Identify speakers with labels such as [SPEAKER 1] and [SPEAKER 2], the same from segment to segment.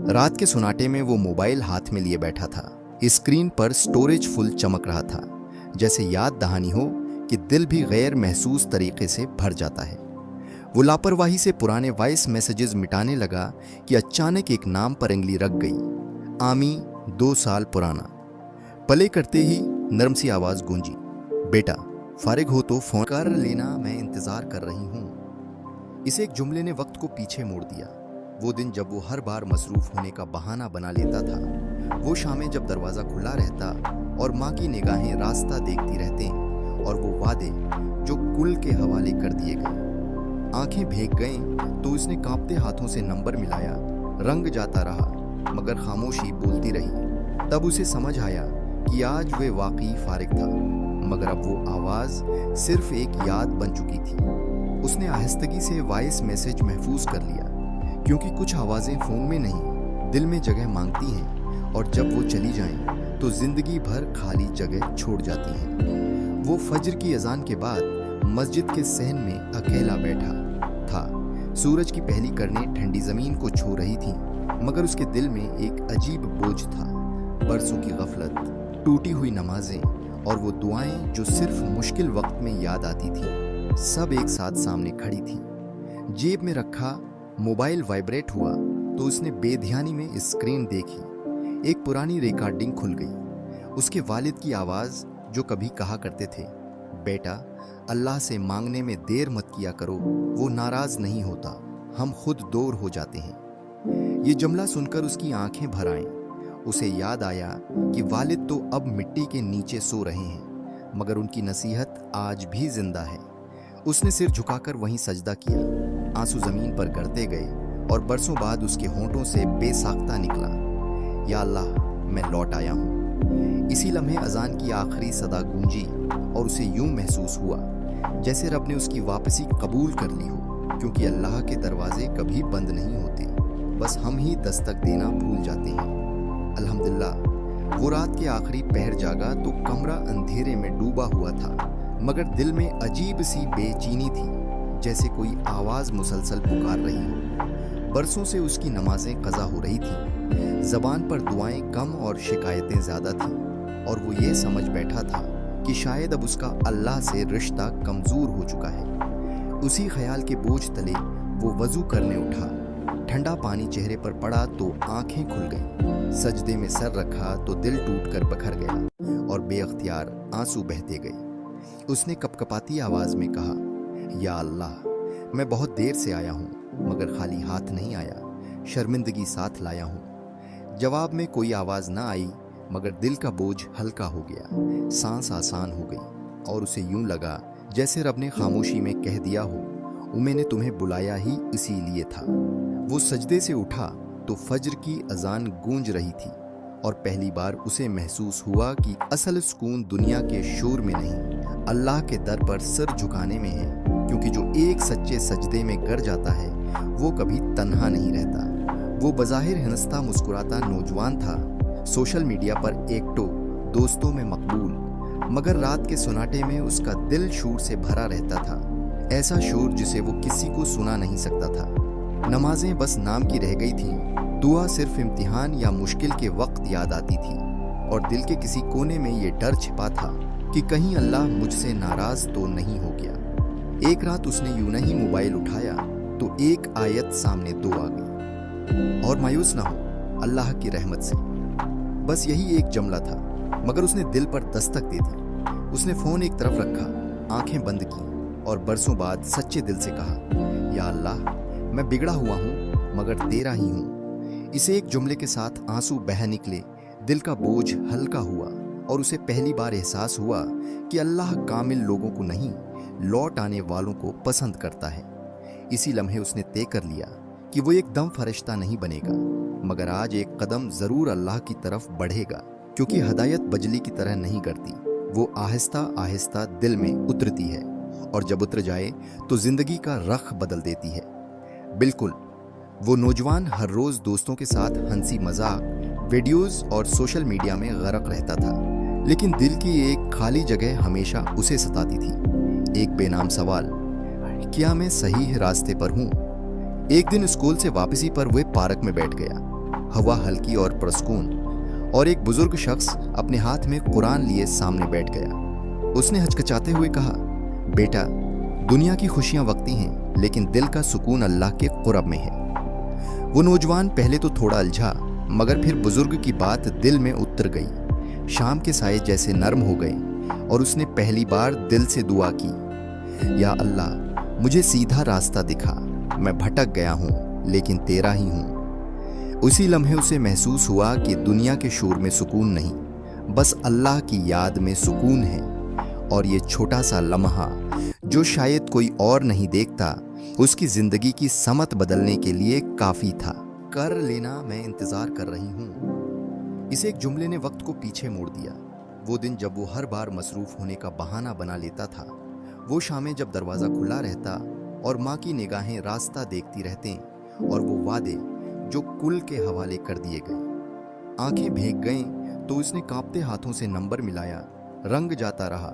[SPEAKER 1] रात के सुनाटे में वो मोबाइल हाथ में लिए बैठा था। स्क्रीन पर स्टोरेज फुल चमक रहा था, जैसे याद दहानी हो कि दिल भी गैर महसूस तरीके से भर जाता है। वो लापरवाही से पुराने वॉइस मैसेजेस मिटाने लगा कि अचानक एक नाम पर उंगली रख गई। आमी, 2 साल पुराना। पले करते ही नरम सी आवाज गूंजी, बेटा फारिग हो तो फोन कर लेना, मैं इंतजार कर रही हूँ। इस एक जुमले ने वक्त को पीछे मोड़ दिया। वो दिन जब वो हर बार मसरूफ होने का बहाना बना लेता था, वो शामें जब दरवाजा खुला रहता और माँ की निगाहें रास्ता देखती रहते, और वो वादे जो कुल के हवाले कर दिए गए। आंखें भीग गईं तो उसने कांपते हाथों से नंबर मिलाया। रंग जाता रहा मगर खामोशी बोलती रही। तब उसे समझ आया कि आज वे वाकई फारिग था, मगर अब वो आवाज सिर्फ एक याद बन चुकी थी। उसने आहिस्तगी से वॉइस मैसेज महफूज कर लिया, क्योंकि कुछ आवाजें फोन में नहीं दिल में जगह मांगती हैं, और जब वो चली जाएं तो जिंदगी भर खाली जगह छोड़ जाती हैं। वो फजर की अजान के बाद मस्जिद के सहन में अकेला बैठा था। सूरज की पहली किरणें ठंडी जमीन को छू रही थीं, मगर उसके दिल में एक अजीब बोझ था। बरसों की गफलत, टूटी हुई नमाजें और वो दुआएं जो सिर्फ मुश्किल वक्त में याद आती थी, सब एक साथ सामने खड़ी थी। जेब में रखा मोबाइल वाइब्रेट हुआ तो उसने बेध्यानी में स्क्रीन देखी। एक पुरानी रिकॉर्डिंग खुल गई। उसके वालिद की आवाज जो कभी कहा करते थे, बेटा अल्लाह से मांगने में देर मत किया करो, वो नाराज नहीं होता, हम खुद दूर हो जाते हैं। ये जुमला सुनकर उसकी आंखें भर आईं। उसे याद आया कि वालिद तो अब मिट्टी के नीचे सो रहे हैं, मगर उनकी नसीहत आज भी जिंदा है। उसने सिर झुकाकर वहीं सजदा किया। आंसू जमीन पर गिरते गए और बरसों बाद उसके होंठों से बेसाख्ता निकला, या अल्लाह मैं लौट आया हूँ। इसी लम्हे अजान की आखिरी सदा गूंजी और उसे यूं महसूस हुआ जैसे रब ने उसकी वापसी कबूल कर ली हो, क्योंकि अल्लाह के दरवाजे कभी बंद नहीं होते, बस हम ही दस्तक देना भूल जाते हैं। अल्हम्दुलिल्लाह वो रात के आखिरी पहर जागा तो कमरा अंधेरे में डूबा हुआ था, मगर दिल में अजीब सी बेचैनी थी, जैसे कोई आवाज मुसलसल पुकार रही हो। बरसों से उसकी नमाजें कज़ा हो रही थी, जबान पर दुआएं कम और शिकायतें ज्यादा थीं, और वो ये समझ बैठा था कि शायद अब उसका अल्लाह से रिश्ता कमजोर हो चुका है। उसी ख्याल के बोझ तले वो वजू करने उठा। ठंडा पानी चेहरे पर पड़ा तो आंखें खुल गईं। सजदे में सर रखा तो दिल टूटकर बखर गया और बेअख्तियार आंसू बहते गए। उसने कपकपाती आवाज में कहा, या अल्लाह मैं बहुत देर से आया हूँ, मगर खाली हाथ नहीं आया, शर्मिंदगी साथ लाया हूँ। जवाब में कोई आवाज ना आई, मगर दिल का बोझ हल्का हो गया, सांस आसान हो गई, और उसे यूं लगा जैसे रब ने खामोशी में कह दिया हो, मैंने तुम्हें बुलाया ही इसीलिए था। वो सजदे से उठा तो फज्र की अजान गूंज रही थी, और पहली बार उसे महसूस हुआ कि असल सुकून दुनिया के शोर में नहीं, अल्लाह के दर पर सिर झुकाने में है, क्योंकि जो एक सच्चे सजदे में गिर जाता है वो कभी तन्हा नहीं रहता। वो बज़ाहिर हंसता मुस्कुराता नौजवान था, सोशल मीडिया पर एकटो, दोस्तों में मकबूल, मगर रात के सुनाटे में उसका दिल शोर से भरा रहता था, ऐसा शोर जिसे वो किसी को सुना नहीं सकता था। नमाजें बस नाम की रह गई थीं, दुआ सिर्फ इम्तिहान या मुश्किल के वक्त याद आती थी, और दिल के किसी कोने में ये डर छिपा था कि कहीं अल्लाह मुझसे नाराज तो नहीं हो गया। एक रात उसने यूं ही मोबाइल उठाया तो एक आयत सामने दो आ गई, और मायूस ना हो अल्लाह की रहमत से। बस यही एक जुमला था, मगर उसने दिल पर दस्तक दे दी। उसने फोन एक तरफ रखा, आंखें बंद की, और बरसों बाद सच्चे दिल से कहा, या अल्लाह मैं बिगड़ा हुआ हूँ मगर तेरा ही हूँ। इसे एक जुमले के साथ आंसू बह निकले, दिल का बोझ हल्का हुआ, और उसे पहली बार एहसास हुआ कि अल्लाह कामिल लोगों को नहीं, लौट आने वालों को पसंद करता है। इसी लम्हे उसने तय कर लिया कि वो एकदम फरिश्ता नहीं बनेगा, मगर आज एक कदम जरूर अल्लाह की तरफ बढ़ेगा, क्योंकि हदायत बजली की तरह नहीं करती, वो आहिस्ता आहिस्ता दिल में उतरती है, और जब उतर जाए तो जिंदगी का रख बदल देती है। बिल्कुल वो नौजवान हर रोज दोस्तों के साथ हंसी मजाक, वीडियोस और सोशल मीडिया में गरक रहता था, लेकिन दिल की एक खाली जगह हमेशा उसे सताती थी। एक बेनाम सवाल, क्या मैं सही रास्ते पर हूँ? एक दिन स्कूल से वापसी पर वह पार्क में बैठ गया। हवा हल्की और पुरस्कून, और एक बुजुर्ग शख्स अपने हाथ में कुरान लिए सामने बैठ गया। उसने हचकचाते हुए कहा, बेटा, दुनिया की खुशियां वक्ती हैं, लेकिन दिल का सुकून अल्लाह के कुरब में है। वो नौजवान पहले तो थोड़ा अलझा, मगर फिर बुजुर्ग की बात दिल में उतर गई। शाम के साए जैसे नरम हो गए और उसने पहली बार दिल से दुआ की, या अल्लाह, मुझे सीधा रास्ता दिखा। मैं भटक गया हूँ, लेकिन तेरा ही हूँ। उसी लम्हे उसे महसूस हुआ कि दुनिया के शोर में सुकून नहीं, बस अल्लाह की याद में सुकून है। और ये छोटा सा लम्हा, जो शायद कोई और नहीं देखता, उसकी जिंदगी की समत बदलने के लिए काफी था। कर लेना, मैं इंतजार कर रही हूँ। इस एक जुमले ने वक्त को पीछे मोड़ दिया। वो दिन जब वो हर बार मसरूफ होने का बहाना बना लेता था, वो शामें जब दरवाजा खुला रहता और माँ की निगाहें रास्ता देखती रहते, और वो वादे जो कुल के हवाले कर दिए गए। आंखें भीग गईं तो उसने कांपते हाथों से नंबर मिलाया। रंग जाता रहा,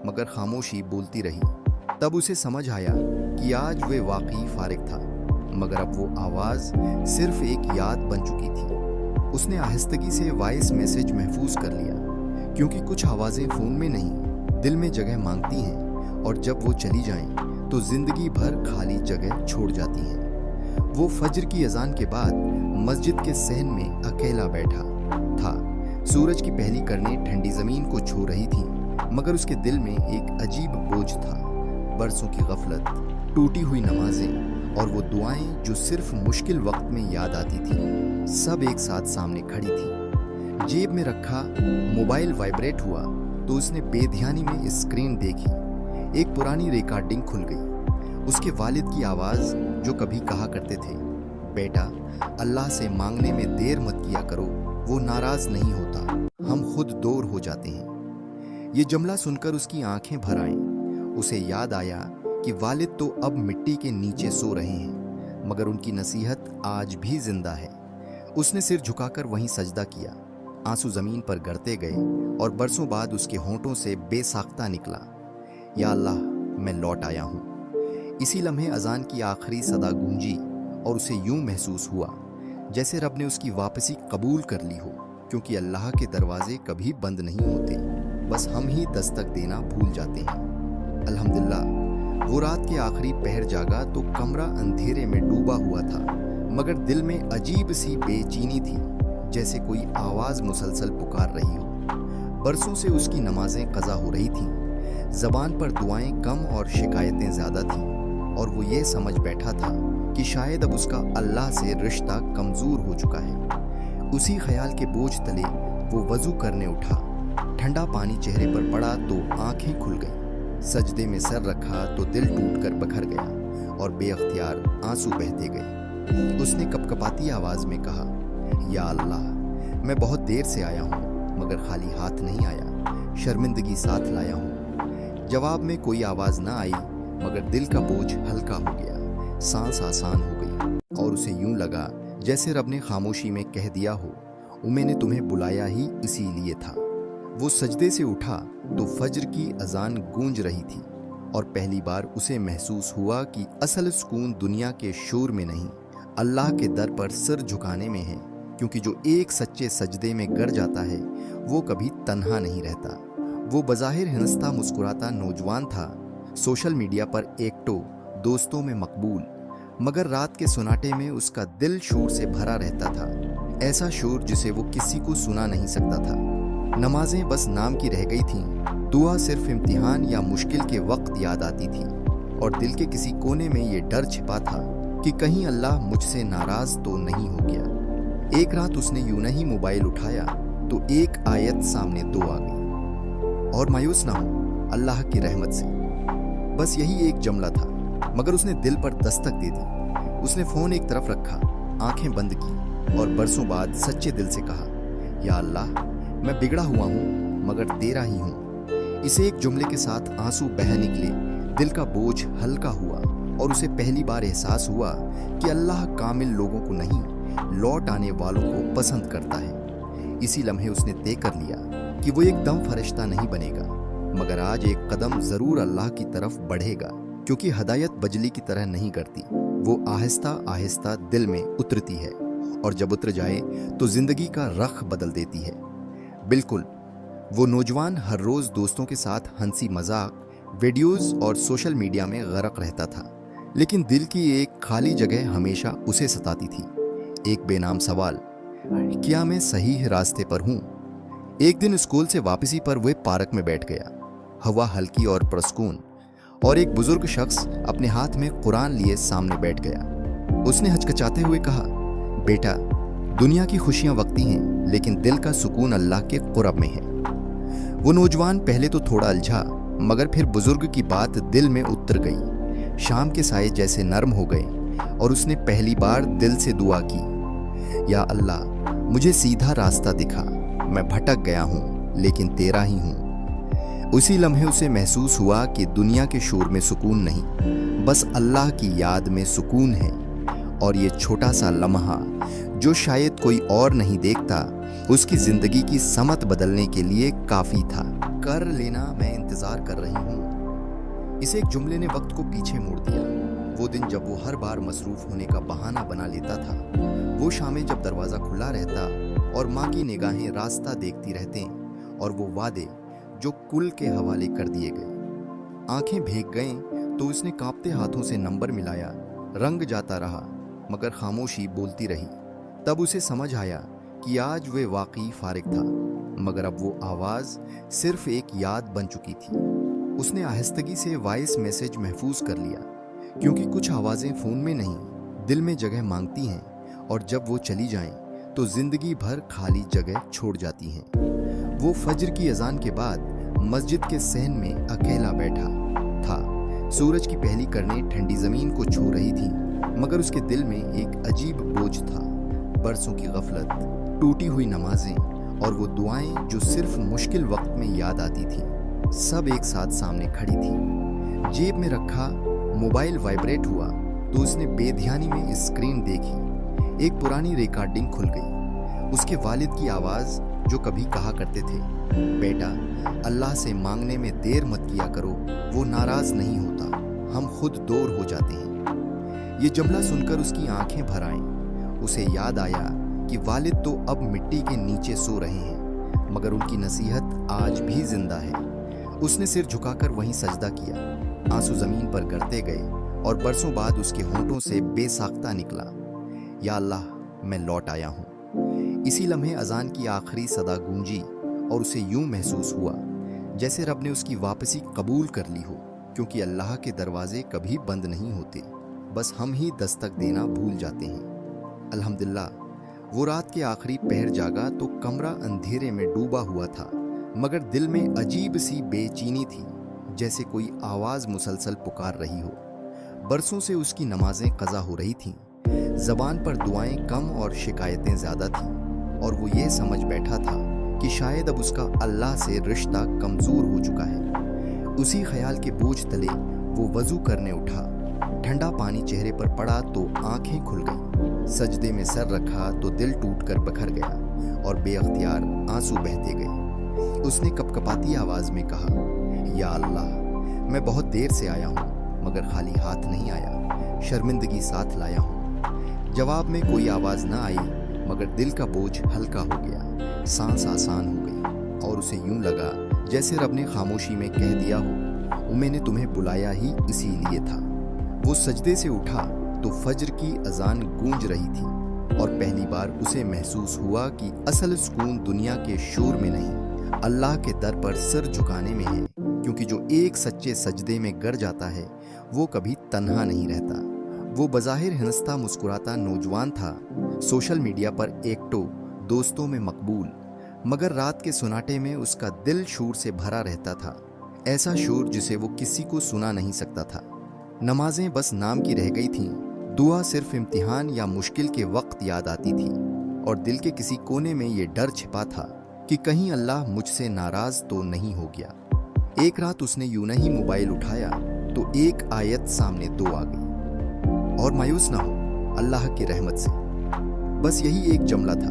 [SPEAKER 1] मगर खामोशी बोलती रही। तब उसे समझ आया कि आज वे वाकई फारिग था, मगर अब वो आवाज़ सिर्फ एक याद बन चुकी थी। उसने आहिस्तगी से वॉइस मैसेज महफूज कर लिया, क्योंकि कुछ आवाज़ें फ़ोन में नहीं, दिल में जगह मांगती हैं, और जब वो चली जाएं तो ज़िंदगी भर खाली जगह छोड़ जाती हैं। वो फजर की अजान के बाद मस्जिद के सहन में अकेला बैठा था। सूरज की पहली किरणें ठंडी ज़मीन को छू रही थीं, मगर उसके दिल में एक अजीब बोझ था। बरसों की गफलत, टूटी हुई नमाजें और वो दुआएं जो सिर्फ मुश्किल वक्त में याद आती थी, सब एक साथ सामने खड़ी थी। जेब में रखा मोबाइल वाइब्रेट हुआ तो उसने बेध्यानी में स्क्रीन देखी। एक पुरानी रिकॉर्डिंग खुल गई। उसके वालिद की आवाज़, जो कभी कहा करते थे, बेटा, अल्लाह से मांगने में देर मत किया करो, वो नाराज नहीं होता, हम खुद दूर हो जाते हैं। ये जुमला सुनकर उसकी आंखें भर आईं। उसे याद आया कि वालिद तो अब मिट्टी के नीचे सो रहे हैं, मगर उनकी नसीहत आज भी जिंदा है। उसने सिर झुकाकर वहीं सजदा किया। आंसू जमीन पर गिरते गए और बरसों बाद उसके होंठों से बेसाख्ता निकला, या अल्लाह, मैं लौट आया हूँ। इसी लम्हे अजान की आखिरी सदा गूंजी और उसे यूं महसूस हुआ जैसे रब ने उसकी वापसी कबूल कर ली हो, क्योंकि अल्लाह के दरवाजे कभी बंद नहीं होते, बस हम ही दस्तक देना भूल जाते हैं। अल्हम्दुलिल्लाह, वो रात के आखिरी पहर जागा तो कमरा अंधेरे में डूबा हुआ था, मगर दिल में अजीब सी बेचैनी थी, जैसे कोई आवाज़ मुसलसल पुकार रही हो। बरसों से उसकी नमाजें कज़ा हो रही थीं, ज़बान पर दुआएं कम और शिकायतें ज़्यादा थीं, और वो ये समझ बैठा था कि शायद अब उसका अल्लाह से रिश्ता कमज़ोर हो चुका है। उसी ख्याल के बोझ तले वो वज़ू करने उठा। ठंडा पानी चेहरे पर पड़ा तो आंखें खुल गईं। सजदे में सर रखा तो दिल टूटकर बखर गया और बेअख्तियार आंसू बहते गए। उसने कपकपाती आवाज़ में कहा, या अल्लाह, मैं बहुत देर से आया हूँ, मगर खाली हाथ नहीं आया, शर्मिंदगी साथ लाया हूँ। जवाब में कोई आवाज़ ना आई, मगर दिल का बोझ हल्का हो गया, सांस आसान हो गई, और उसे यूं लगा जैसे रब ने खामोशी में कह दिया हो, मैंने तुम्हें बुलाया ही इसीलिए था। वो सजदे से उठा तो फजर की अजान गूंज रही थी, और पहली बार उसे महसूस हुआ कि असल सुकून दुनिया के शोर में नहीं, अल्लाह के दर पर सिर झुकाने में है, क्योंकि जो एक सच्चे सजदे में गिर जाता है वो कभी तन्हा नहीं रहता। वो बज़ाहिर हंसता मुस्कुराता नौजवान था, सोशल मीडिया पर एक्टिव, दोस्तों में मकबूल, मगर रात के सुनाटे में उसका दिल शोर से भरा रहता था, ऐसा शोर जिसे वो किसी को सुना नहीं सकता था। नमाजें बस नाम की रह गई थीं, दुआ सिर्फ इम्तिहान या मुश्किल के वक्त याद आती थी, और दिल के किसी कोने में ये डर छिपा था कि कहीं अल्लाह मुझसे नाराज तो नहीं हो गया। एक रात उसने यूं ही मोबाइल उठाया तो एक आयत सामने दो आ गई, और मायूस ना हो अल्लाह की रहमत से। बस यही एक जुमला था, मगर उसने दिल पर दस्तक दे दी। उसने फ़ोन एक तरफ रखा, आंखें बंद की, और बरसों बाद सच्चे दिल से कहा, या अल्लाह, मैं बिगड़ा हुआ हूँ, मगर तेरा ही हूँ। इसे एक जुमले के साथ आंसू बह निकले, दिल का बोझ हल्का हुआ, और उसे पहली बार एहसास हुआ कि अल्लाह कामिल लोगों को नहीं, लौट आने वालों को पसंद करता है। इसी लम्हे उसने तय कर लिया कि वो एकदम फरिश्ता नहीं बनेगा, मगर आज एक कदम ज़रूर अल्लाह की तरफ बढ़ेगा, क्योंकि हदायत बजली की तरह नहीं करती, वो आहिस्ता आहिस्ता दिल में उतरती है और जब उतर जाए तो जिंदगी का रख बदल देती है। बिल्कुल, वो नौजवान हर रोज दोस्तों के साथ हंसी मजाक, वीडियोस और सोशल मीडिया में गरक रहता था, लेकिन दिल की एक खाली जगह हमेशा उसे सताती थी। एक बेनाम सवाल, क्या मैं सही रास्ते पर हूं? एक दिन स्कूल से वापसी पर वह पार्क में बैठ गया। हवा हल्की और पुरस्कून, और एक बुजुर्ग शख्स अपने हाथ में कुरान लिए सामने बैठ गया। उसने हिचकिचाते हुए कहा, बेटा, दुनिया की खुशियां वक्ती हैं, लेकिन दिल का सुकून अल्लाह के कुरब में है। वो नौजवान पहले तो थोड़ा उलझा, मगर फिर बुजुर्ग की बात दिल में उतर गई। शाम के साए जैसे नरम हो गए और उसने पहली बार दिल से दुआ की, या अल्लाह, मुझे सीधा रास्ता दिखा। मैं भटक गया हूं, लेकिन तेरा ही हूं। उसी लम्हे उसे महसूस हुआ कि दुनिया के शोर में सुकून नहीं, बस अल्लाह की याद में सुकून है। और ये छोटा सा लम्हा, जो शायद कोई और नहीं देखता, उसकी जिंदगी की समत बदलने के लिए काफी था। कर लेना, मैं इंतजार कर रही हूँ। इस एक जुमले ने वक्त को पीछे मोड़ दिया। वो दिन जब वो हर बार मसरूफ होने का बहाना बना लेता था, वो शामें जब दरवाजा खुला रहता और माँ की निगाहें रास्ता देखती रहते, और वो वादे जो कुल के हवाले कर दिए गए। आंखें भीग गईं तो उसने कांपते हाथों से नंबर मिलाया। रंग जाता रहा, मगर खामोशी बोलती रही। तब उसे समझ आया कि आज वे वाकई फारिग था, मगर अब वो आवाज सिर्फ एक याद बन चुकी थी। उसने आहिस्तगी से वॉइस मैसेज महफूज कर लिया, क्योंकि कुछ आवाजें फोन में नहीं, दिल में जगह मांगती हैं, और जब वो चली जाएं तो जिंदगी भर खाली जगह छोड़ जाती हैं। वो फजर की अजान के बाद मस्जिद के सहन में अकेला बैठा था। सूरज की पहली किरणें ठंडी जमीन को छू रही थी, मगर उसके दिल में एक अजीब बोझ था। बरसों की गफलत, टूटी हुई नमाजें और वो दुआएं जो सिर्फ मुश्किल वक्त में याद आती थी, सब एक साथ सामने खड़ी थी। जेब में रखा मोबाइल वाइब्रेट हुआ तो उसने बेध्यानी में स्क्रीन देखी। एक पुरानी रिकॉर्डिंग खुल गई। उसके वालिद की आवाज, जो कभी कहा करते थे, बेटा, अल्लाह से मांगने में देर मत किया करो, वो नाराज नहीं होता, हम खुद दूर हो जाते हैं। ये जुमला सुनकर उसकी आंखें भर आईं। उसे याद आया कि वालिद तो अब मिट्टी के नीचे सो रहे हैं, मगर उनकी नसीहत आज भी जिंदा है। उसने सिर झुकाकर वहीं सजदा किया। आंसू जमीन पर गिरते गए और बरसों बाद उसके होंठों से बेसाख्ता निकला, या अल्लाह, मैं लौट आया हूँ। इसी लम्हे अजान की आखिरी सदा गूंजी और उसे यूं महसूस हुआ जैसे रब ने उसकी वापसी कबूल कर ली हो, क्योंकि अल्लाह के दरवाजे कभी बंद नहीं होते, बस हम ही दस्तक देना भूल जाते हैं। अल्हम्दुलिल्लाह, वो रात के आखिरी पहर जागा तो कमरा अंधेरे में डूबा हुआ था, मगर दिल में अजीब सी बेचैनी थी, जैसे कोई आवाज मुसलसल पुकार रही हो। बरसों से उसकी नमाजें कज़ा हो रही थीं, ज़बान पर दुआएं कम और शिकायतें ज़्यादा थीं, और वो ये समझ बैठा था कि शायद अब उसका अल्लाह से रिश्ता कमज़ोर हो चुका है। उसी ख्याल के बोझ तले वो वज़ू करने उठा। ठंडा पानी चेहरे पर पड़ा तो आंखें खुल गईं। सजदे में सर रखा तो दिल टूटकर बिखर गया और बेअख्तियार आंसू बहते गए। उसने कपकपाती आवाज़ में कहा, या अल्लाह, मैं बहुत देर से आया हूँ, मगर खाली हाथ नहीं आया, शर्मिंदगी साथ लाया हूँ। जवाब में कोई आवाज ना आई, मगर दिल का बोझ हल्का हो गया, सांस आसान हो गई, और उसे यूं लगा जैसे रब ने खामोशी में कह दिया हो, मैंने तुम्हें बुलाया ही इसीलिए था। वो सजदे से उठा तो फजर की अजान गूंज रही थी, और पहली बार उसे महसूस हुआ कि असल सुकून दुनिया के शोर में नहीं, अल्लाह के दर पर सिर झुकाने में है, क्योंकि जो एक सच्चे सजदे में गिर जाता है वो कभी तन्हा नहीं रहता। वो बज़ाहिर हंसता मुस्कुराता नौजवान था, सोशल मीडिया पर एक्टिव, दोस्तों में मकबूल, मगर रात के सुनाटे में उसका दिल शोर से भरा रहता था, ऐसा शोर जिसे वो किसी को सुना नहीं सकता था। नमाजें बस नाम की रह गई थीं, दुआ सिर्फ इम्तिहान या मुश्किल के वक्त याद आती थी, और दिल के किसी कोने में ये डर छिपा था कि कहीं अल्लाह मुझसे नाराज तो नहीं हो गया। एक रात उसने यूं ही मोबाइल उठाया तो एक आयत सामने दो आ गई, और मायूस ना हो, अल्लाह की रहमत से। बस यही एक जुमला था,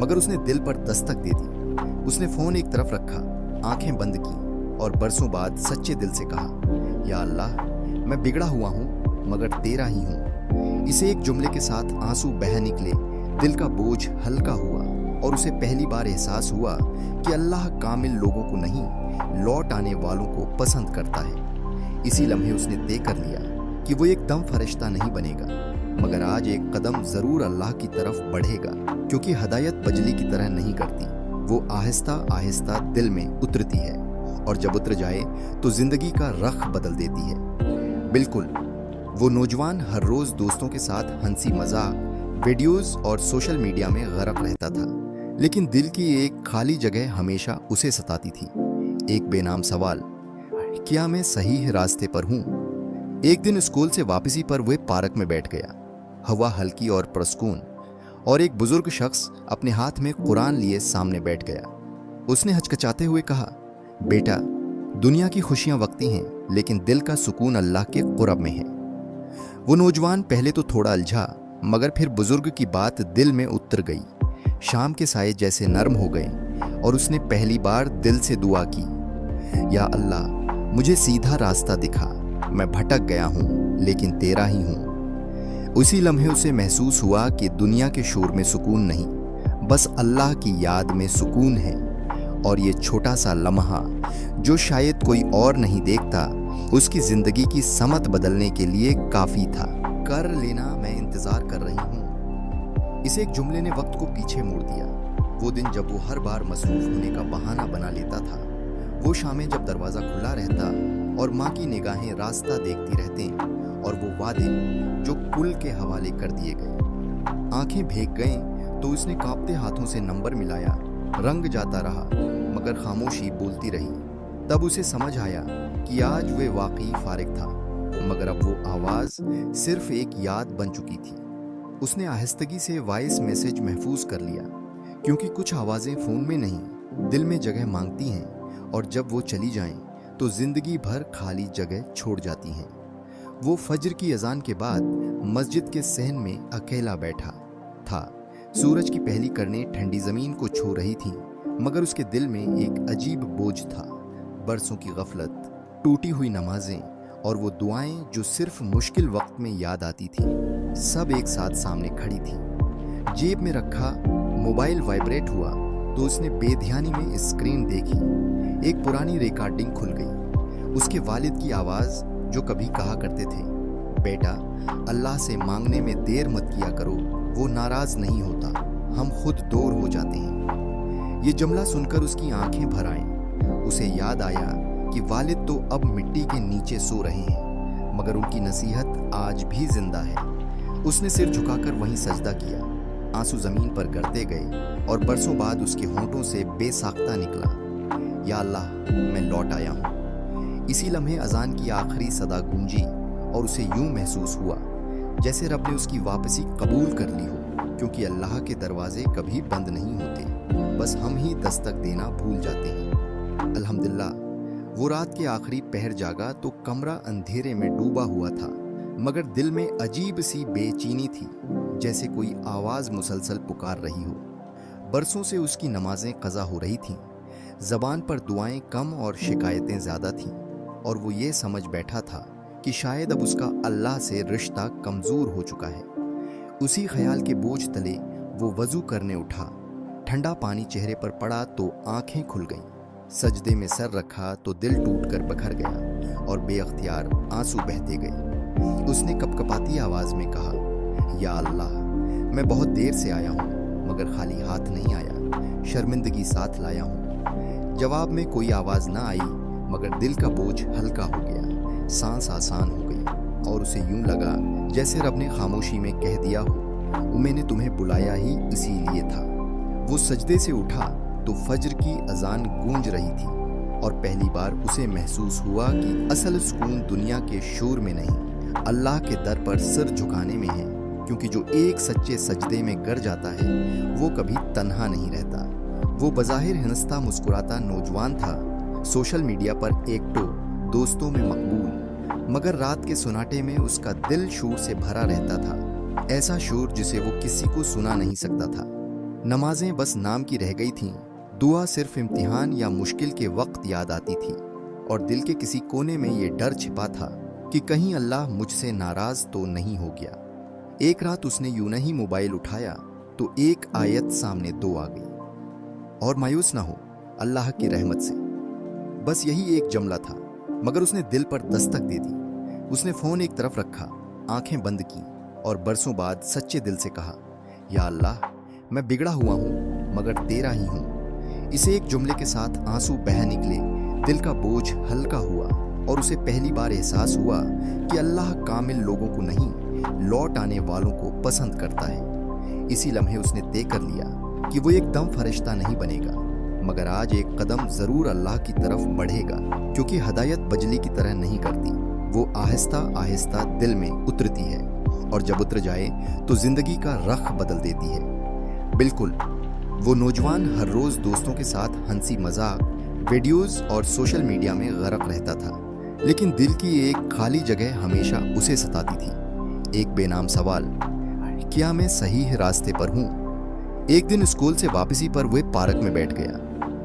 [SPEAKER 1] मगर उसने दिल पर दस्तक दे दी। उसने फोन एक तरफ रखा, आंखें बंद की, और बरसों बाद सच्चे दिल से कहा, या अल्लाह, मैं बिगड़ा हुआ हूँ, मगर तेरा ही हूँ। इसे एक जुमले के साथ आंसू बह निकले, दिल का बोझ हल्का हुआ और उसे पहली बार एहसास हुआ कि अल्लाह कामिल लोगों को नहीं, लौट आने वालों को पसंद करता है। इसी लम्हे उसने तय कर लिया कि वो एकदम फरिश्ता नहीं बनेगा, मगर आज एक कदम जरूर अल्लाह की तरफ बढ़ेगा, क्योंकि हदायत बजली की तरह नहीं करती, वो आहिस्ता आहिस्ता दिल में उतरती है, और जब उतर जाए तो जिंदगी का रख बदल देती है। बिल्कुल, वो नौजवान हर रोज दोस्तों के साथ हंसी मजाक, वीडियोस और सोशल मीडिया में गरक रहता था, लेकिन दिल की एक खाली जगह हमेशा उसे सताती थी। एक बेनाम सवाल, क्या मैं सही रास्ते पर हूं? एक दिन स्कूल से वापसी पर वह पार्क में बैठ गया। हवा हल्की और पुरस्कून, और एक बुजुर्ग शख्स अपने हाथ में कुरान लिए सामने बैठ गया। उसने हचकचाते हुए कहा, बेटा, दुनिया की खुशियां वक्ती हैं, लेकिन दिल का सुकून अल्लाह के कुरब में है। वो नौजवान पहले तो थोड़ा उलझा, मगर फिर बुजुर्ग की बात दिल में उतर गई। शाम के साए जैसे नरम हो गए और उसने पहली बार दिल से दुआ की, या अल्लाह, मुझे सीधा रास्ता दिखा, मैं भटक गया हूँ लेकिन तेरा ही हूँ। उसी लम्हे उसे महसूस हुआ कि दुनिया के शोर में सुकून नहीं, बस अल्लाह की याद में सुकून है। और ये छोटा सा लम्हा, जो शायद कोई और नहीं देखता, उसकी जिंदगी की समत बदलने के लिए काफी था। कर लेना, मैं इंतजार कर रही हूँ। इस एक जुमले ने वक्त को पीछे मोड़ दिया। वो दिन जब वो हर बार मसरूफ होने का बहाना बना लेता था, वो शामें जब दरवाजा खुला रहता और माँ की निगाहें रास्ता देखती रहते, और वो वादे जो कुल के हवाले कर दिए गए। आंखें भीग गईं तो उसने कांपते हाथों से नंबर मिलाया। रंग जाता रहा, मगर खामोशी बोलती रही। तब उसे समझ आया कि आज वे वाकई फारिग था, मगर अब वो आवाज सिर्फ एक याद बन चुकी थी। उसने आहिस्तगी से वॉइस मैसेज महफूज कर लिया, क्योंकि कुछ आवाजें फोन में नहीं, दिल में जगह मांगती हैं, और जब वो चली जाएं तो जिंदगी भर खाली जगह छोड़ जाती हैं। वो फज्र की अजान के बाद मस्जिद के सहन में अकेला बैठा था। सूरज की पहली किरणें ठंडी जमीन को छू रही थीं, मगर उसके दिल में एक अजीब बोझ था। बरसों की गफलत, टूटी हुई नमाजें और वो दुआएं जो सिर्फ मुश्किल वक्त में याद आती थी, सब एक साथ सामने खड़ी थी। जेब में रखा मोबाइल वाइब्रेट हुआ तो उसने बेध्यानी में स्क्रीन देखी। एक पुरानी रिकॉर्डिंग खुल गई। उसके वालिद की आवाज, जो कभी कहा करते थे, बेटा, अल्लाह से मांगने में देर मत किया करो, वो नाराज नहीं होता, हम खुद दूर हो जाते हैं। ये जुमला सुनकर उसकी आंखें भर आईं। उसे याद आया कि वालिद तो अब मिट्टी के नीचे सो रहे हैं, मगर उनकी नसीहत आज भी जिंदा है। उसने सिर झुकाकर वहीं सजदा किया। आंसू जमीन पर गिरते गए और बरसों बाद उसके होंठों से बेसाख्ता निकला, या अल्लाह, मैं लौट आया हूँ। इसी लम्हे अजान की आखिरी सदा गूंजी और उसे यूं महसूस हुआ जैसे रब ने उसकी वापसी कबूल कर ली हो, क्योंकि अल्लाह के दरवाजे कभी बंद नहीं होते, बस हम ही दस्तक देना भूल जाते हैं। अल्हम्दुलिल्लाह, वो रात के आखिरी पहर जागा तो कमरा अंधेरे में डूबा हुआ था, मगर दिल में अजीब सी बेचैनी थी, जैसे कोई आवाज मुसलसल पुकार रही हो। बरसों से उसकी नमाजें कज़ा हो रही थीं, ज़बान पर दुआएं कम और शिकायतें ज़्यादा थीं, और वो ये समझ बैठा था कि शायद अब उसका अल्लाह से रिश्ता कमज़ोर हो चुका है। उसी ख्याल के बोझ तले वो वज़ू करने उठा। ठंडा पानी चेहरे पर पड़ा तो आंखें खुल गईं। सजदे में सर रखा तो दिल टूटकर बिखर गया और बेअख्तियार आंसू बहते गए। उसने कपकपाती आवाज में कहा, या अल्लाह, मैं बहुत देर से आया हूँ, मगर खाली हाथ नहीं आया, शर्मिंदगी साथ लाया हूँ। जवाब में कोई आवाज ना आई, मगर दिल का बोझ हल्का हो गया, सांस आसान हो गई, और उसे यूं लगा जैसे रब ने खामोशी में कह दिया हो, मैंने तुम्हें बुलाया ही इसीलिए था। वो सजदे से उठा तो फज्र की अजान गूंज रही थी, और पहली बार उसे महसूस हुआ कि असल सुकून दुनिया के शोर में नहीं, अल्लाह के दर पर सिर झुकाने में है, क्योंकि जो एक सच्चे सजदे में गिर जाता है वो कभी तन्हा नहीं रहता। वो बज़ाहिर हंसता मुस्कुराता नौजवान था, सोशल मीडिया पर एकटो, दोस्तों में मकबूल, मगर रात के सुनाटे में उसका दिल शोर से भरा रहता था, ऐसा शोर जिसे वो किसी को सुना नहीं सकता था। नमाजें बस नाम की रह गई थीं, दुआ सिर्फ इम्तिहान या मुश्किल के वक्त याद आती थी, और दिल के किसी कोने में ये डर छिपा था कि कहीं अल्लाह मुझसे नाराज तो नहीं हो गया। एक रात उसने यूं ही मोबाइल उठाया तो एक आयत सामने 2 आ गई। और मायूस ना हो अल्लाह की रहमत से। बस यही एक जुमला था, मगर उसने दिल पर दस्तक दे दी। उसने फोन एक तरफ रखा, आंखें बंद की और बरसों बाद सच्चे दिल से कहा, या अल्लाह, मैं बिगड़ा हुआ हूं मगर तेरा ही हूं। इसे एक जुमले के साथ आंसू बह निकले, दिल का बोझ हल्का हुआ और उसे पहली बार एहसास हुआ कि अल्लाह कामिल लोगों को नहीं, लौट आने वालों को पसंद करता है। इसी लम्हे उसने तय कर लिया कि वो एकदम फरिश्ता नहीं बनेगा, मगर आज एक कदम जरूर अल्लाह की तरफ बढ़ेगा, क्योंकि हदायत बिजली की तरह नहीं करती, वो आहिस्ता आहिस्ता दिल में उतरती है और जब उतर जाए तो जिंदगी का रख बदल देती है। बिल्कुल, वो नौजवान हर रोज दोस्तों के साथ हंसी मजाक, वीडियोस और सोशल मीडिया में गरक रहता था, लेकिन दिल की एक खाली जगह हमेशा उसे सताती थी। एक बेनाम सवाल, क्या मैं सही रास्ते पर हूँ? एक दिन स्कूल से वापसी पर वह पार्क में बैठ गया।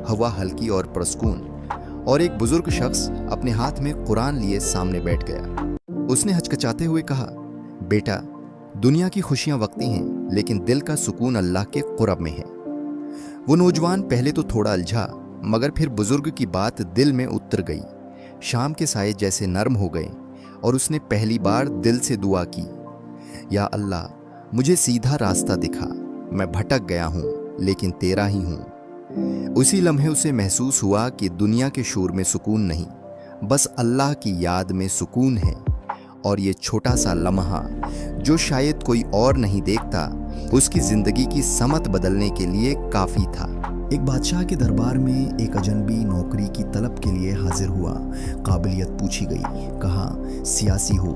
[SPEAKER 1] हवा हल्की और पुरस्कून, और एक बुजुर्ग शख्स अपने हाथ में कुरान लिए सामने बैठ गया। उसने हचकचाते हुए कहा, बेटा, दुनिया की खुशियां वक्ती हैं, लेकिन दिल का सुकून अल्लाह के कुरब में है। वो नौजवान पहले तो थोड़ा उलझा, मगर फिर बुजुर्ग की बात दिल में उतर गई। शाम के साये जैसे नरम हो गए और उसने पहली बार दिल से दुआ की, या अल्लाह, मुझे सीधा रास्ता दिखा, मैं भटक गया हूं लेकिन तेरा ही हूं। उसी लम्हे उसे महसूस हुआ कि दुनिया के शोर में सुकून नहीं, बस अल्लाह की याद में सुकून है। और ये छोटा सा लम्हा, जो शायद कोई और नहीं देखता, उसकी जिंदगी की समत बदलने के लिए काफी था।
[SPEAKER 2] एक बादशाह के दरबार में एक अजनबी नौकरी की तलब के लिए हाजिर हुआ। काबिलियत पूछी गई, कहा सियासी हो।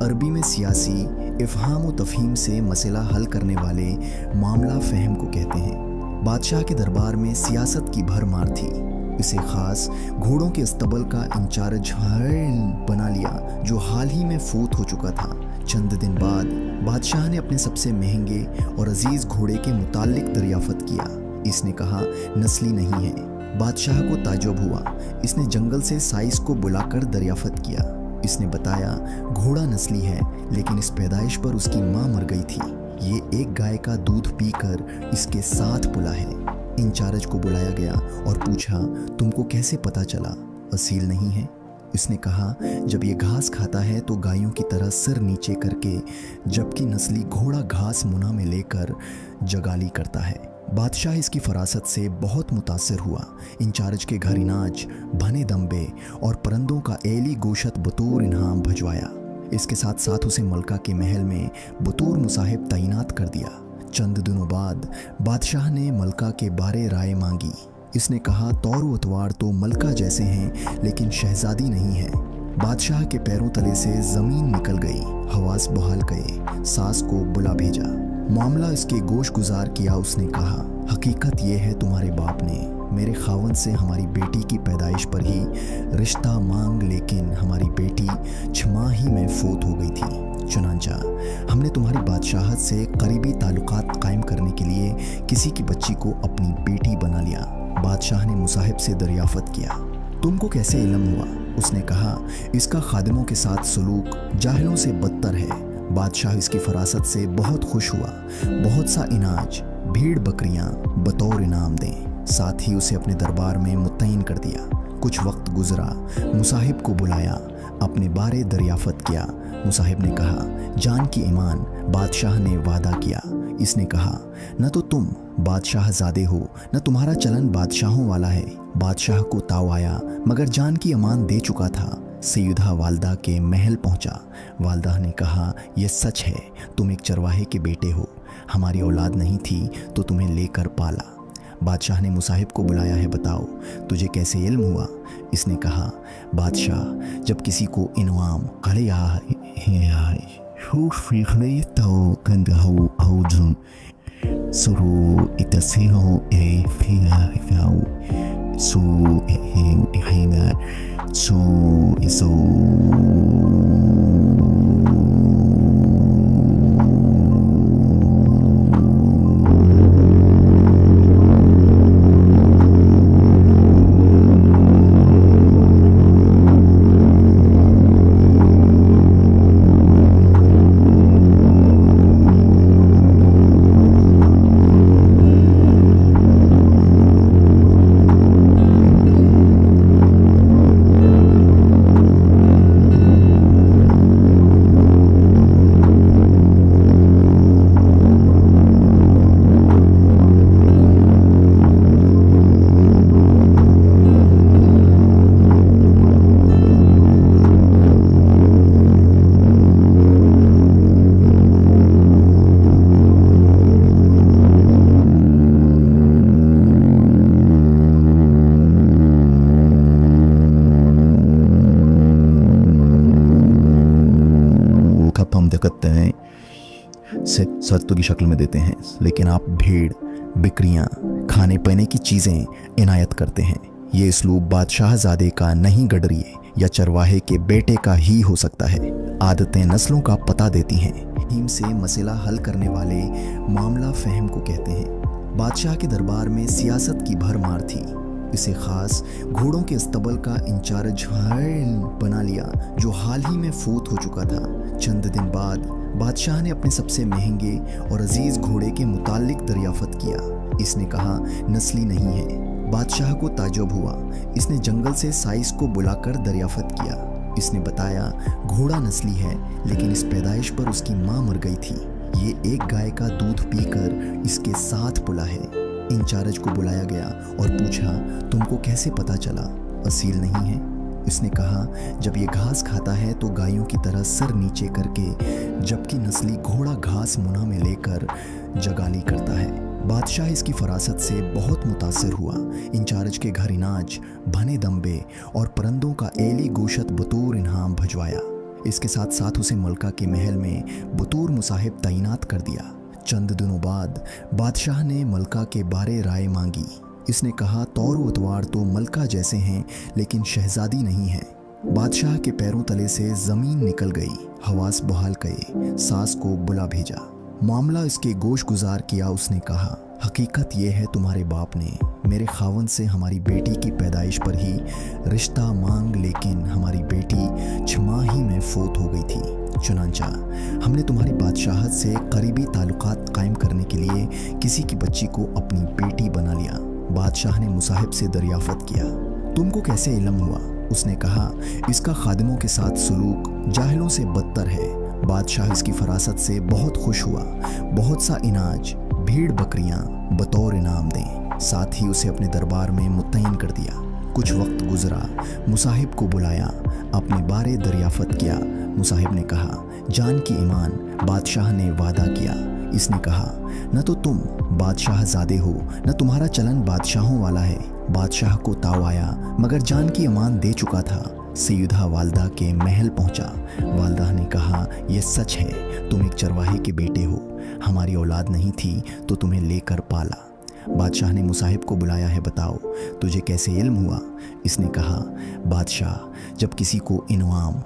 [SPEAKER 2] अरबी में सियासी इफ़हाम व तफ़हीम से मसला हल करने वाले मामला फ़हम को कहते हैं। बादशाह के दरबार में सियासत की भरमार थी। इसे खास घोड़ों के अस्तबल का इंचार्ज बना लिया, जो हाल ही में फौत हो चुका था। चंद दिन बाद बादशाह ने अपने सबसे महंगे और अजीज घोड़े के मुतालिक दरियाफत किया। इसने कहा नस्ली नहीं है। बादशाह को ताज्जुब हुआ। इसने जंगल से साइस को बुलाकर दरियाफत किया। इसने बताया घोड़ा नस्ली है, लेकिन इस पैदाइश पर उसकी माँ मर गई थी। ये एक गाय का दूध पीकर इसके साथ पुला है। इंचार्ज को बुलाया गया और पूछा, तुमको कैसे पता चला असील नहीं है? इसने कहा, जब ये घास खाता है तो गायों की तरह सिर नीचे करके, जबकि नस्ली घोड़ा घास मुना में लेकर जगाली करता है। बादशाह इसकी फरासत से बहुत मुतासिर हुआ। इंचार्ज के घर इनाज, भने दम्बे और परंदों का एली गोशत बतौर इनाम भिजवाया। इसके साथ साथ उसे मलका के महल में बतौर मुसाहिब तैनात कर दिया। चंद दिनों बाद बादशाह ने मलका के बारे राय मांगी। इसने कहा, तौर अतवार तो मलका जैसे हैं, लेकिन शहजादी नहीं है। बादशाह के पैरों तले से जमीन निकल गई, हवास बहाल गए। सास को बुला भेजा, मामला इसके गोश गुजार किया। उसने कहा, हकीकत यह है, तुम्हारे बाप ने मेरे खावन से हमारी बेटी की पैदाइश पर ही रिश्ता मांग, लेकिन हमारी बेटी 6 माह ही में फौत हो गई थी। चुनांचा हमने तुम्हारी बादशाहत से करीबी ताल्लुकात कायम करने के लिए किसी की बच्ची को अपनी बेटी बना लिया। बादशाह ने मुसाहिब से दरियाफत किया, तुमको कैसे इल्म हुआ? उसने कहा, इसका खादिमों के साथ सलूक जाहिलों से बदतर है। बादशाह इसकी फरासत से बहुत खुश हुआ। बहुत सा इनाज, भीड़ बकरियां बतौर इनाम दें। साथ ही उसे अपने दरबार में मुतय्यन कर दिया। कुछ वक्त गुजरा, मुसाहिब को बुलाया, अपने बारे दरियाफत किया। मुसाहिब ने कहा, जान की ईमान, बादशाह ने वादा किया। इसने कहा, न तो तुम बादशाह ज़ादे हो, न तुम्हारा चलन बादशाहों वाला है। बादशाह को ताव आया, मगर जान की अमान दे चुका था। सैयदा वालदा के महल पहुंचा। वालदा ने कहा, यह सच है, तुम एक चरवाहे के बेटे हो। हमारी औलाद नहीं थी तो तुम्हें लेकर पाला। बादशाह ने मुसाहिब को बुलाया है, बताओ तुझे कैसे इल्म हुआ? इसने कहा, बादशाह, जब किसी को इनाम शर्तों की शक्ल में देते हैं, लेकिन आप भेड़, बिक्रियां, खाने पीने की चीज़ें इनायत करते हैं। ये इसलूब बादशाहजादे का नहीं, गडरिए या चरवाहे के बेटे का ही हो सकता है। आदतें नस्लों का पता देती हैं। तफहीम से मसला हल करने वाले मामला फ़हम को कहते हैं। बादशाह के दरबार में सियासत की भरमार थी। इसे ख़ास घोड़ों के अस्तबल का इंचार्ज बना लिया, जो हाल ही में फौत हो चुका था। चंद दिन बाद बादशाह ने अपने सबसे महंगे और अजीज़ घोड़े के मुतालिक दरियाफ़त किया। इसने कहा नस्ली नहीं है। बादशाह को ताज्जुब हुआ। इसने जंगल से साइस को बुलाकर दरियाफ़त किया। इसने बताया घोड़ा नस्ली है, लेकिन इस पैदाइश पर उसकी माँ मर गई थी। ये एक गाय का दूध पीकर इसके साथ पुला है। इंचार्ज को बुलाया गया और पूछा, तुमको कैसे पता चला असील नहीं है? इसने कहा, जब ये घास खाता है तो गायों की तरह सर नीचे करके, जबकि नस्ली घोड़ा घास मुना में लेकर जगाली करता है। बादशाह इसकी फरासत से बहुत मुतासिर हुआ। इंचार्ज के घर इनाज, भने दम्बे और परंदों का एली गोशत बतौर इनाम भिजवाया। इसके साथ साथ उसे मलका के महल में बतौर मुसाहिब तैनात कर दिया। चंद दिनों बाद बादशाह ने मलका के बारे राय मांगी। इसने कहा, तौर व अतवार तो मलका जैसे हैं, लेकिन शहजादी नहीं है। बादशाह के पैरों तले से ज़मीन निकल गई। हवास बहाल गए। सास को बुला भेजा। मामला इसके गोश गुजार किया। उसने कहा, हकीकत यह है, तुम्हारे बाप ने मेरे खावन से हमारी बेटी की पैदाइश पर ही रिश्ता मांग, लेकिन हमारी बेटी 6 माह ही में फौत हो गई थी। चुनांचा हमने तुम्हारी बादशाहत से करीबी ताल्लुकात कायम करने के लिए किसी की बच्ची को अपनी बेटी बना लिया। बादशाह ने मुसाहिब से दरियाफ़त किया, तुमको कैसे इल्म हुआ? उसने कहा, इसका खादिमों के साथ सलूक जाहिलों से बदतर है। बादशाह इसकी फरासत से बहुत खुश हुआ। बहुत सा इनाज, भेड़ बकरियां बतौर इनाम दें। साथ ही उसे अपने दरबार में मुतय्यन कर दिया। कुछ वक्त गुजरा। मुसाहिब को बुलाया, अपने बारे दरियाफ़त किया। मुसाहिब ने कहा, जान की ईमान, बादशाह ने वादा किया। इसने कहा, न तो तुम बादशाहजादे हो, न तुम्हारा चलन बादशाहों वाला है। बादशाह को ताव आया, मगर जान की ईमान दे चुका था। सैयदा वालदा के महल पहुंचा। वालदा ने कहा, यह सच है, तुम एक चरवाहे के बेटे हो। हमारी औलाद नहीं थी तो तुम्हें लेकर पाला। बादशाह ने मुसाहिब को बुलाया है, बताओ तुझे कैसे इल्म हुआ? इसने कहा, बादशाह, जब किसी को इनाम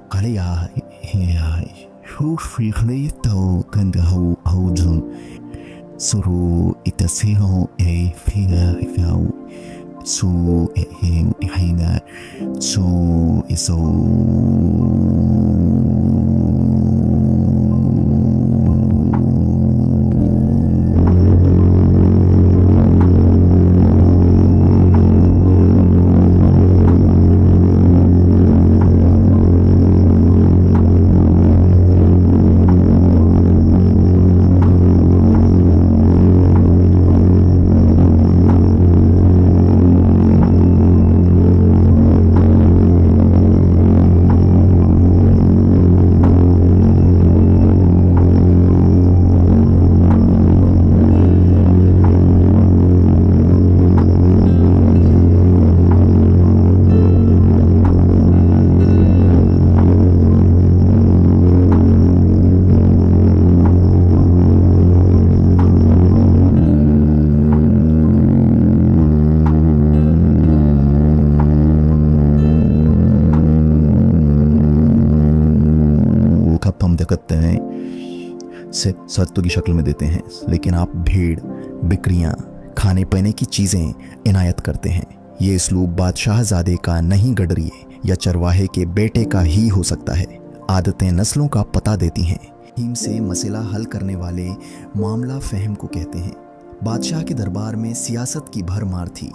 [SPEAKER 2] से शर्तों की शक्ल में देते हैं, लेकिन आप भेड़, बिक्रियां, खाने पीने की चीज़ें इनायत करते हैं। ये इसलूब बादशाहजादे का नहीं, गडरिए या चरवाहे के बेटे का ही हो सकता है। आदतें नस्लों का पता देती हैं। तफहीम से मसला हल करने वाले मामला फ़हम को कहते हैं। बादशाह के दरबार में सियासत की भरमार थी।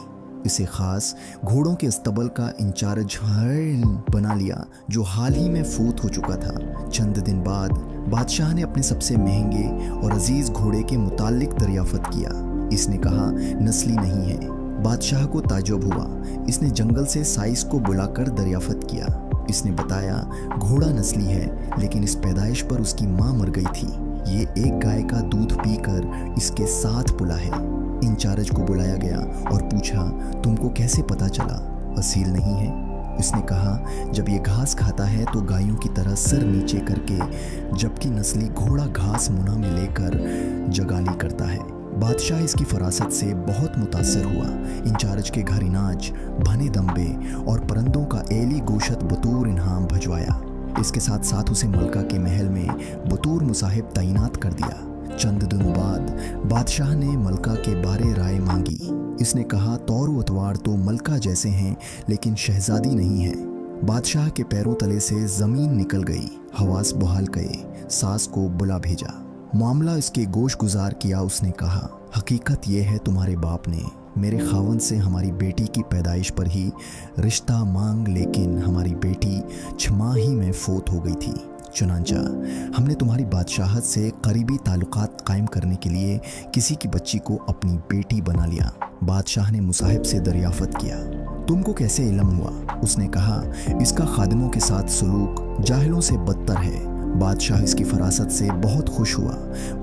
[SPEAKER 2] इसे ख़ास घोड़ों के अस्तबल का इंचार्ज बना लिया, जो हाल ही में फौत हो चुका था। चंद दिन बाद बादशाह ने अपने सबसे महंगे और अजीज़ घोड़े के मुतालिक दरियाफ़त किया। इसने कहा, नस्ली नहीं है। बादशाह को ताज्जुब हुआ। इसने जंगल से साइस को बुलाकर दरियाफ़त किया। इसने बताया, घोड़ा नस्ली है, लेकिन इस पैदाइश पर उसकी माँ मर गई थी। ये एक गाय का दूध पीकर इसके साथ पुला है। इंचार्ज को बुलाया गया और पूछा, तुमको कैसे पता चला असील नहीं है? اس نے کہا جب یہ گھاس کھاتا ہے تو گایوں کی طرح سر نیچے کر کے، جبکہ نسلی گھوڑا گھاس منہ میں لے کر جگالی کرتا ہے۔ بادشاہ اس کی فراست سے بہت متاثر ہوا۔ انچارج کے گھر اناج، بھنے دمبے اور پرندوں کا ایلی گوشت بطور انعام بھجوایا۔ اس کے ساتھ ساتھ اسے ملکہ کے محل میں بطور مصاحب تعینات کر دیا۔ چند دنوں بعد بادشاہ نے ملکہ کے بارے رائے مانگی۔ اس نے کہا طور و اتوار تو ملکہ جیسے ہیں لیکن شہزادی نہیں ہے۔ بادشاہ کے پیروں تلے سے زمین نکل گئی، حواس بحال گئے، ساس کو بلا بھیجا، معاملہ اس کے گوش گزار کیا۔ اس نے کہا حقیقت یہ ہے تمہارے باپ نے میرے خاوند سے ہماری بیٹی کی پیدائش پر ہی رشتہ مانگ، لیکن ہماری بیٹی 6 ماہ ہی میں فوت ہو گئی تھی۔ چنانچہ ہم نے تمہاری بادشاہت سے قریبی تعلقات قائم کرنے کے لیے کسی کی بچی کو اپنی بیٹی بنا لیا۔ بادشاہ نے مصاحب سے دریافت کیا تم کو کیسے علم ہوا؟ اس نے کہا اس کا خادموں کے ساتھ سلوک جاہلوں سے بدتر ہے۔ بادشاہ اس کی فراست سے بہت خوش ہوا،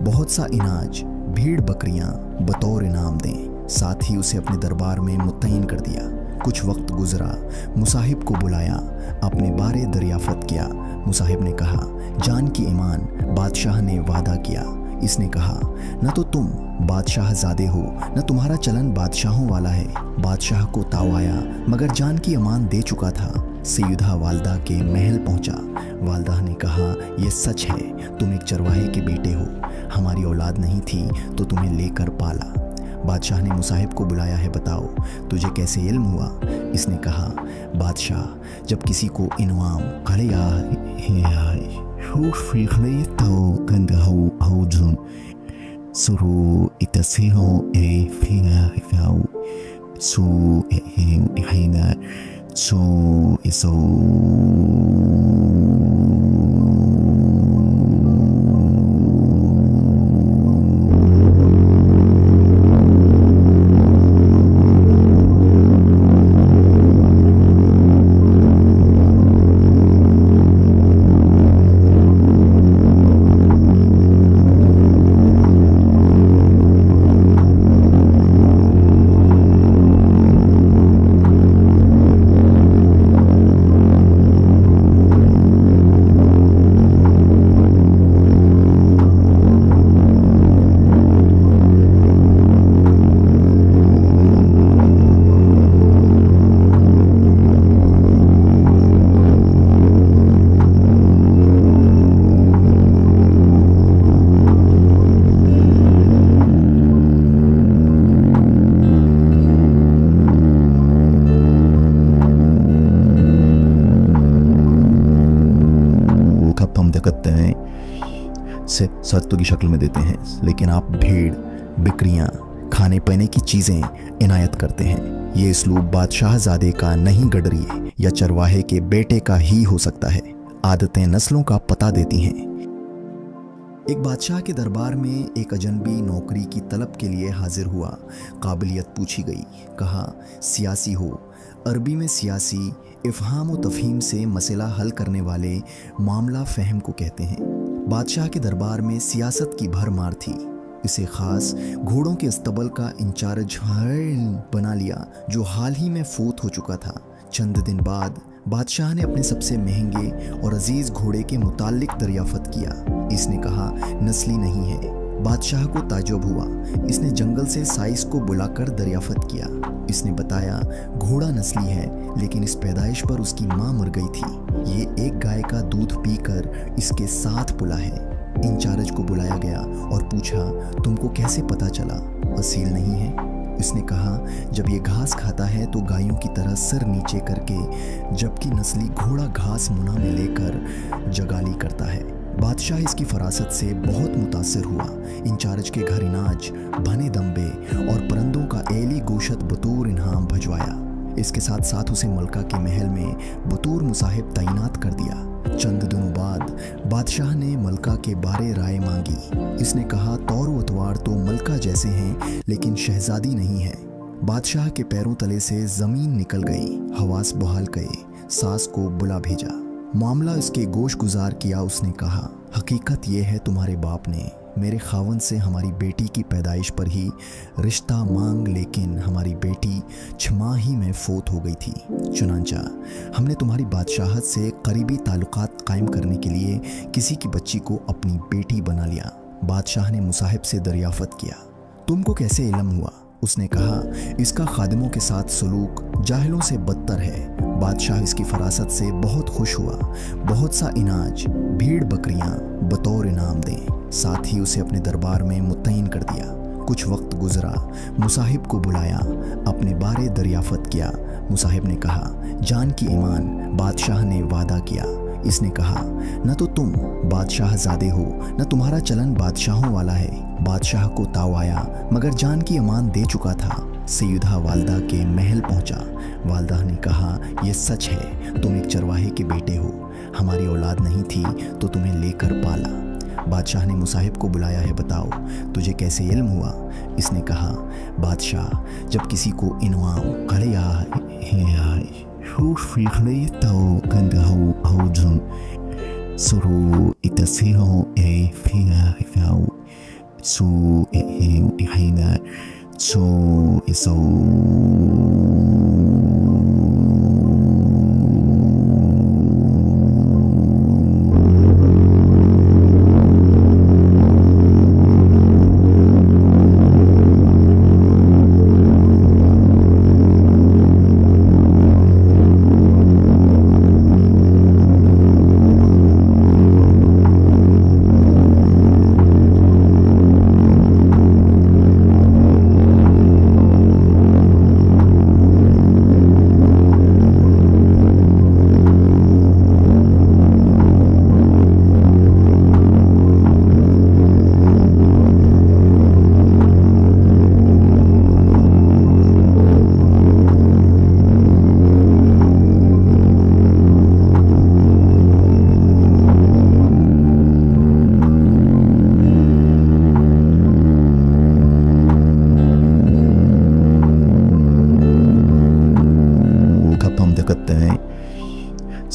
[SPEAKER 2] بہت سا اناج، بھیڑ بکریاں بطور انعام دیں، ساتھ ہی اسے اپنے دربار میں متعین کر دیا۔ کچھ وقت گزرا، مصاحب کو بلایا، اپنے بارے دریافت کیا۔ مصاحب نے کہا جان کی ایمان، بادشاہ نے وعدہ کیا۔ اس نے کہا نہ تو تم بادشاہ زادے ہو، نہ تمہارا چلن بادشاہوں والا ہے۔ بادشاہ کو تاؤ آیا مگر جان کی امان دے چکا تھا۔ سیدہ والدہ کے محل پہنچا۔ والدہ نے کہا یہ سچ ہے، تم ایک چرواہے کے بیٹے ہو، ہماری اولاد نہیں تھی تو تمہیں لے کر پالا۔ بادشاہ نے مصاحب کو بلایا ہے، بتاؤ تجھے کیسے علم ہوا؟ اس نے کہا بادشاہ جب کسی کو انعام سے سرتوں کی شکل میں دیتے ہیں، لیکن آپ بھیڑ بکریاں کھانے پینے کی چیزیں عنایت کرتے ہیں۔ یہ اسلوب بادشاہ زادے کا نہیں گڈری یا چرواہے کے بیٹے کا ہی ہو سکتا ہے۔ عادتیں نسلوں کا پتہ دیتی ہیں۔ ایک بادشاہ کے دربار میں ایک اجنبی نوکری کی طلب کے لیے حاضر ہوا۔ قابلیت پوچھی گئی، کہا سیاسی ہو۔ عربی میں سیاسی افہام و تفہیم سے مسئلہ حل کرنے والے معاملہ فہم کو کہتے ہیں۔ بادشاہ کے دربار میں سیاست کی بھرمار تھی۔ اسے خاص گھوڑوں کے استبل کا انچارج بنا لیا جو حال ہی میں فوت ہو چکا تھا۔ چند دن بعد بادشاہ نے اپنے سب سے مہنگے اور عزیز گھوڑے کے متعلق دریافت کیا۔ اس نے کہا نسلی نہیں ہے۔ بادشاہ کو تعجب ہوا۔ اس نے جنگل سے سائس کو بلا کر دریافت کیا۔ اس نے بتایا گھوڑا نسلی ہے، لیکن اس پیدائش پر اس کی ماں مر گئی تھی۔ یہ ایک گائے کا دودھ پی کر اس کے ساتھ پلا ہے۔ انچارج کو بلایا گیا اور پوچھا تم کو کیسے پتا چلا اصیل نہیں ہے؟ اس نے کہا جب یہ گھاس کھاتا ہے تو گایوں کی طرح سر نیچے کر کے، جبکہ نسلی گھوڑا گھاس منہ میں لے کر جگالی کرتا ہے۔ بادشاہ اس کی فراست سے بہت متاثر ہوا۔ انچارج کے گھر اناج، بھنے دمبے اور پرندوں کا ایلی گوشت بطور انعام بھجوایا۔ اس کے ساتھ ساتھ اسے ملکہ کے محل میں بطور مصاحب تعینات کر دیا۔ چند دنوں بعد بادشاہ نے ملکہ کے بارے رائے مانگی۔ اس نے کہا طور و اتوار تو ملکہ جیسے ہیں لیکن شہزادی نہیں ہے۔ بادشاہ کے پیروں تلے سے زمین نکل گئی، حواس بحال گئے، ساس کو بلا بھیجا، معاملہ اس کے گوش گزار کیا۔ اس نے کہا حقیقت یہ ہے تمہارے باپ نے میرے خاوند سے ہماری بیٹی کی پیدائش پر ہی رشتہ مانگ، لیکن ہماری بیٹی बेटी 6 माह ही में फौत हो गई थी। चुनांचा हमने तुम्हारी बादशाहत से करीबी ताल्लुकात कायम करने के लिए किसी की बच्ची को अपनी बेटी बना लिया। बादशाह ने मुसाहिब से दरियाफ़त किया, तुमको कैसे इल्म हुआ? उसने कहा, इसका खादिमों के साथ सलूक जाहिलों से बदतर है। बादशाह इसकी फरासत से बहुत खुश हुआ, बहुत सा इनाज, भीड़ बकरियां बतौर इनाम दें। साथ ही उसे अपने दरबार में मुतय्यन कर दिया। कुछ वक्त गुजरा, मुसाहिब को बुलाया, अपने बारे दरियाफ़त किया। मुसाहिब ने कहा, जान की ईमान, बादशाह ने वादा किया। इसने कहा, न तो तुम बादशाह ज़ादे हो, न तुम्हारा चलन बादशाहों वाला है। बादशाह को ताव आया, मगर जान की अमान दे चुका था। सैयदा वालदा के महल पहुंचा। वालदा ने कहा, यह सच है, तुम एक चरवाहे के बेटे हो, हमारी औलाद नहीं थी तो तुम्हें लेकर पाला। बादशाह ने मुसाहिब को बुलाया है, बताओ तुझे कैसे इल्म हुआ? इसने कहा, बादशाह, जब किसी को इनवाम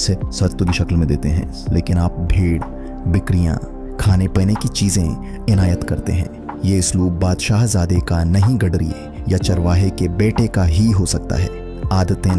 [SPEAKER 2] से सख्तों की शक्ल में देते हैं, लेकिन आप भेड़, बिक्रियां, खाने पीने की चीज़ें इनायत करते हैं। ये इसलूब बादशाह ज़ादे का नहीं, गडरी या चरवाहे के बेटे का ही हो सकता है। आदतें